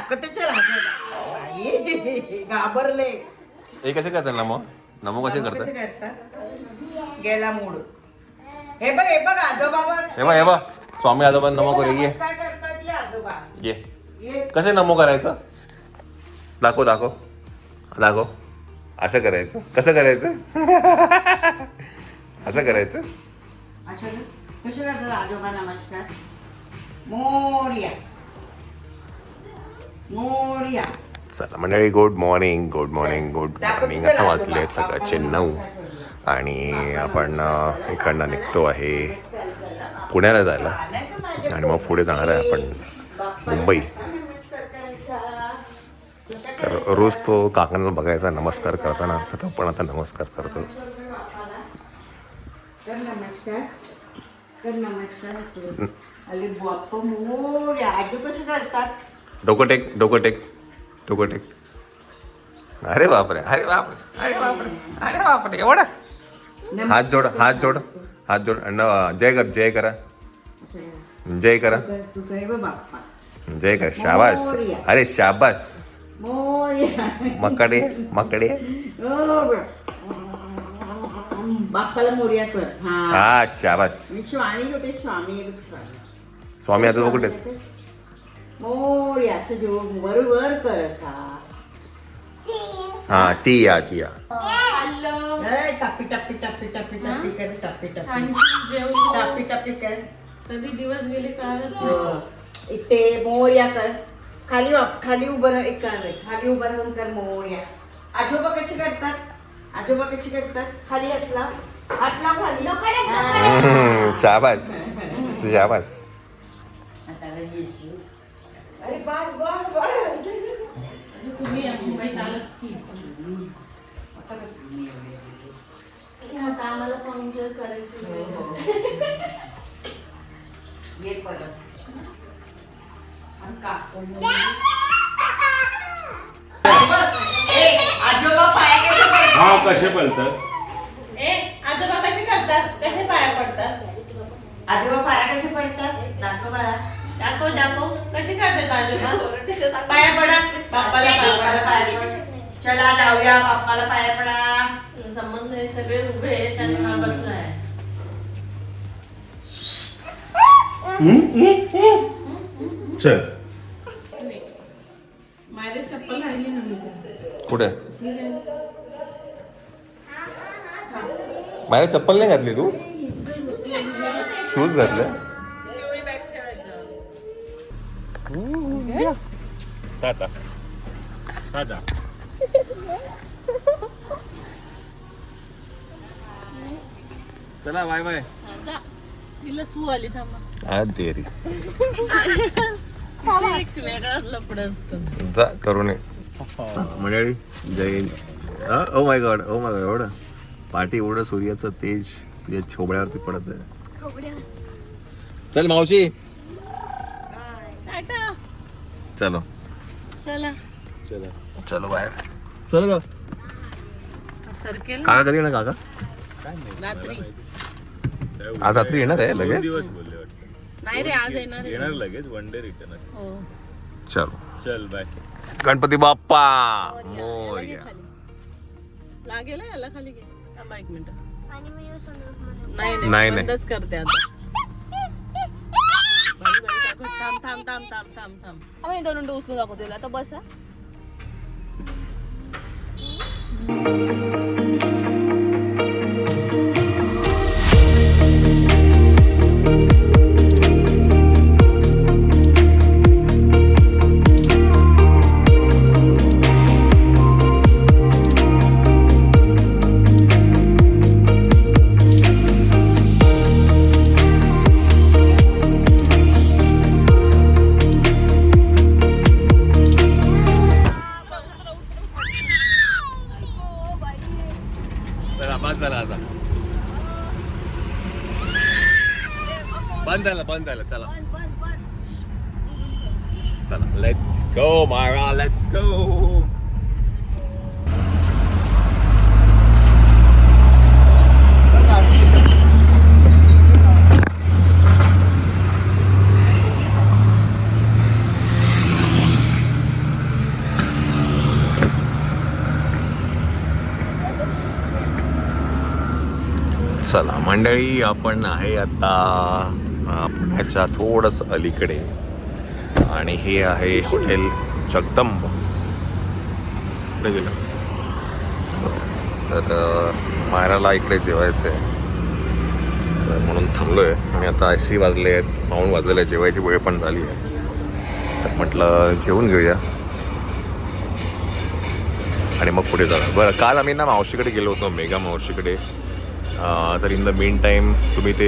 ताकदच्या घाबरले. हे कसे करतात नमो? नमो कसे कसे करतात? करतात? गेला मूड. हे बघ आजोबा बघ. हे बघ स्वामी आजोबा नमो करू ये. काय करतात ये आजोबा? ये कसे नमो करायचं? दाखव दाखव दाखव. असं करायचं. कसं करायचं? असं करायचं. अच्छा कसे करतात आजोबा नमस्कार? मोरया मोरया. चला मंडळी, good morning good morning good morning. आता वाजले आहेत सकाळचे 9 आणि आपण इकडनं निघतो आहे पुण्याला जायला आणि मग पुढे जाणार आहे आपण मुंबई. तर रोज तो काकांना बघायचा नमस्कार करताना, तर तो पण आता नमस्कार करतो. कर नमस्कार कर नमस्कार. अरे बाप्पा मोरया. आजो कसे करतात? डोकं टेक डोकं टेक डोकं टेक. अरे बापरे अरे बापरे अरे बापरे अरे बापरे एवढा. हात जोड हात जोड हात जोड. जय कर जय करा जय करा तुझं आहे बघ बाप्पा. जय करा. शाबास. अरे शाबास. मोरया. मकडे मकडे. बाप्पाला मोरया कर. हा शाबास. मी स्वामी होते. स्वामी स्वामी आता कुठे आहेत? मोरया असं जेव बरोबर कर असा. हा ती या ती या. टप्पी टप्पी टप्पी टप्पी टप्पी कर. टप्पी टप्पी जेवण टप्पी टप्पी कर. कधी दिवस गेले कळत इथे मोरया कर. खाली उभं राह. एक कर खाली उभं राहून कर मोरया. आजोबा कशी करतात? आजोबा कशी करतात? खाली हात लाव. हात लाव खाली. शाबास शाबास. अरे बस बस बस. तुम्ही मुंबईत आलात की आता आम्हाला पाहुणचार करायची ये परत. आजोबा पाया कसे पडतात? हा कसे पळतात? आजोबा कसे करतात? कसे पाया पडतात? आजोबा पाया कसे पडतात? दाखव बाळा. दाखव कसे करतात आजोबा? पाया पडा. बाप्पाला पाया पडा. चला जाऊया बाप्पाला पाया पडा. संबंध हे सगळे उभे आहेत आणि हा बसलाय. चल. माझी चप्पल राहिली ना. कुठे? माझ्या चप्पल नाही घातली तू? शूज घातले? एवढी बॅग ठेवायच्या. टाटा टाटा. चला बाय बाय. तिला सू आली थांबा. आज देरी एक वेगळाच लपड असतं. जा करू नये. मंडळी Jai Hind. Oh my God oh my God. एवढं पाठी एवढं सूर्याचं तेज तुझ्या छोबड्यावरती पडत आहे. चल मावशी टाटा. चलो चला चला. चलो बाहेर. चल ग. सरकेल काका कधी येणार काका? रात्री. आज रात्री येणार आहे लगेच? दिवस बोलले वाटतं. नाही रे आज येणार आहे. येणार लगेच. वन डे रिटर्न असं. हो. चलो. चल बाय. गणपती बाप्पा मोरया. लागेल याला खाली घे. थांबा एक मिनिट. नाही, नाही नाही. बंदच करते आता. थांब थांब थांब थांब थांब थांब. आम्ही 2 मिनिटं उचलून दाखवतो तुला. आता बस. बंद झालं चला चला. लेट्स गो मारा लेट्स गो. चला मंडळी, आपण आहे आता पुण्याच्या थोडंस अलीकडे आणि हे आहे हॉटेल जगदंब. कुठे गेलं? तर मायराला इकडे जेवायचं आहे, तर म्हणून थांबलो आहे. आणि आता 80 वाजले आहेत, 9 वाजलेले आहे, जेवायची वेळ पण झाली आहे. तर म्हटलं जेवून घेऊया आणि मग पुढे जाऊया. बरं, काल आम्ही ना मावशीकडे गेलो होतो, मेगा मावशीकडे. तर इन द मीन टाईम तुम्ही ते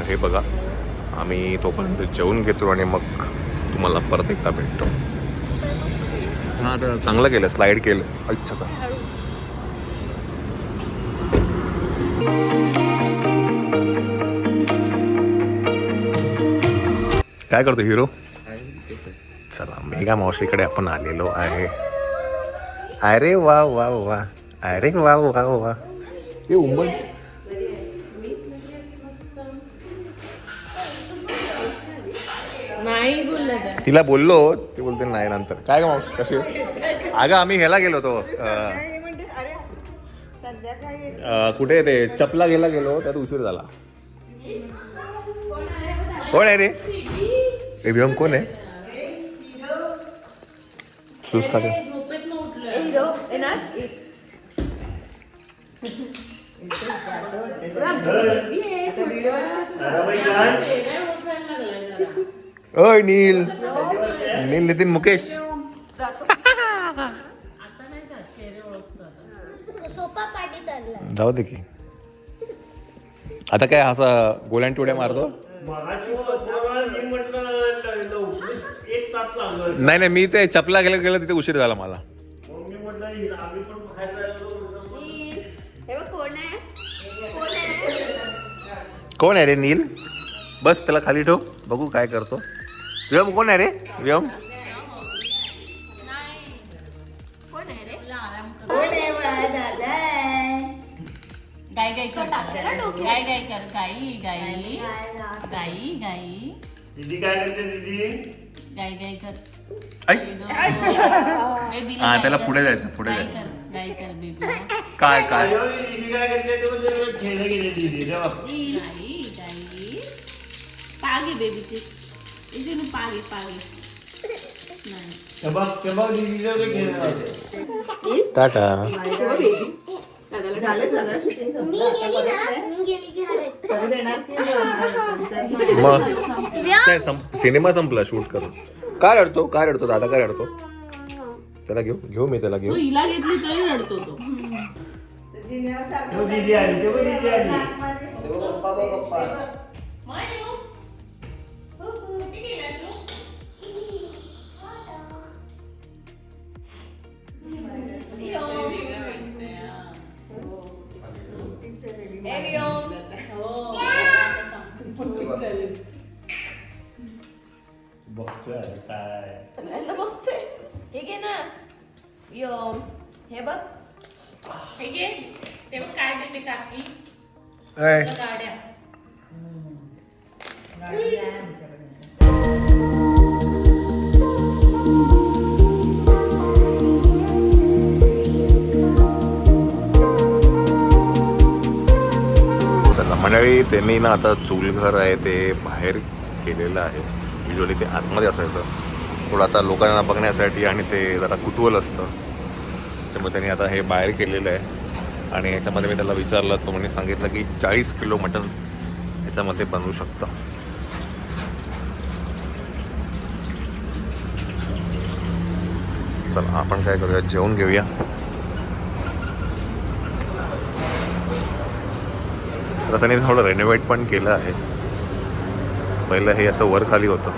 हे बघा. आम्ही तोपर्यंत जेवून घेतो आणि मग तुम्हाला परत एकदा भेटतो. हां, तर चांगलं केलं, स्लाईड केलं. अच्छा का काय करतो हिरो? चला, मेगा मावशीकडे आपण आलेलो आहे. अरे वा वा वा, अरे वा वा वा. हे उंबट नाही बोललं तिला बोललो, ते बोलते नाही नंतर. काय ग मावशी कशी? अगं आम्ही ह्याला गेलो होतो, कुठे ते चपला घ्यायला गेलो, त्यात उशीर झाला. कोण आहे रे? एव्हीएम कोण आहे? शूज का ते? ओय नील, नील नितीन मुकेश. जाऊ दे की. आता काय असा गोल्यान टोड्या मारतो? नाही नाही, मी ते चपला घ्यायला गेलं तिथे उशीर झाला मला. कोण आहे रे नील? बस त्याला खाली ठेव, बघू काय करतो. व्योम कोण आहे रे? व्योम गाई गाई कर, गाई गाई कर, गाई गाई गाई गाई. दीदी काय करते दीदी? गाई गाई कर. हा, त्याला पुढे जायचं, पुढे जायचं. गाई कर बेबी. काय काय दीदी काय करते? तो खेळ गेले दीदी तेव्हा. गाई गाई. पागे बेबीचे. इथे ना पागे पागे. नाही. तेव्हा दीदीचं खेळ. टाटा. झालं सगळं शूटिंग मग काय सिनेमा संपला शूट करून. काय रडतो? काय रडतो दादा? काय रडतो? त्याला घेऊ मी त्याला घेऊ. तो हिला घेतली तरी रडतो तो. तेव्हा दीदी आली, तेव्हा दीदी आली. बघतोय काय बघतोय. हे घे ना योम. हे बघ, हे घे. ते बघ काय देते काकी. काय गाड्या. चला मंडळी, त्यांनी ना आता चूलघर आहे ते बाहेर केलेलं आहे. युजली ते आतमध्ये असायचं, थोडं आता लोकांना बघण्यासाठी आणि ते जरा कुतूहल असतं, त्याच्यामुळे त्यांनी आता हे बाहेर केलेलं आहे. आणि ह्याच्यामध्ये मी त्याला विचारलं, तो म्हणे सांगितलं की 40 किलो मटण ह्याच्यामध्ये बनवू शकतं. चला आपण काय करूया, जेवून घेऊया. आता त्यांनी थोडं रेनोव्हेट पण केलं आहे. पहिलं हे असं वर खाली होतं,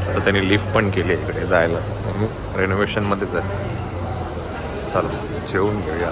आता त्यांनी लिफ्ट पण केली इकडे जायला. रेनोव्हेशनमध्येच आहे. चला जेवून घेऊया.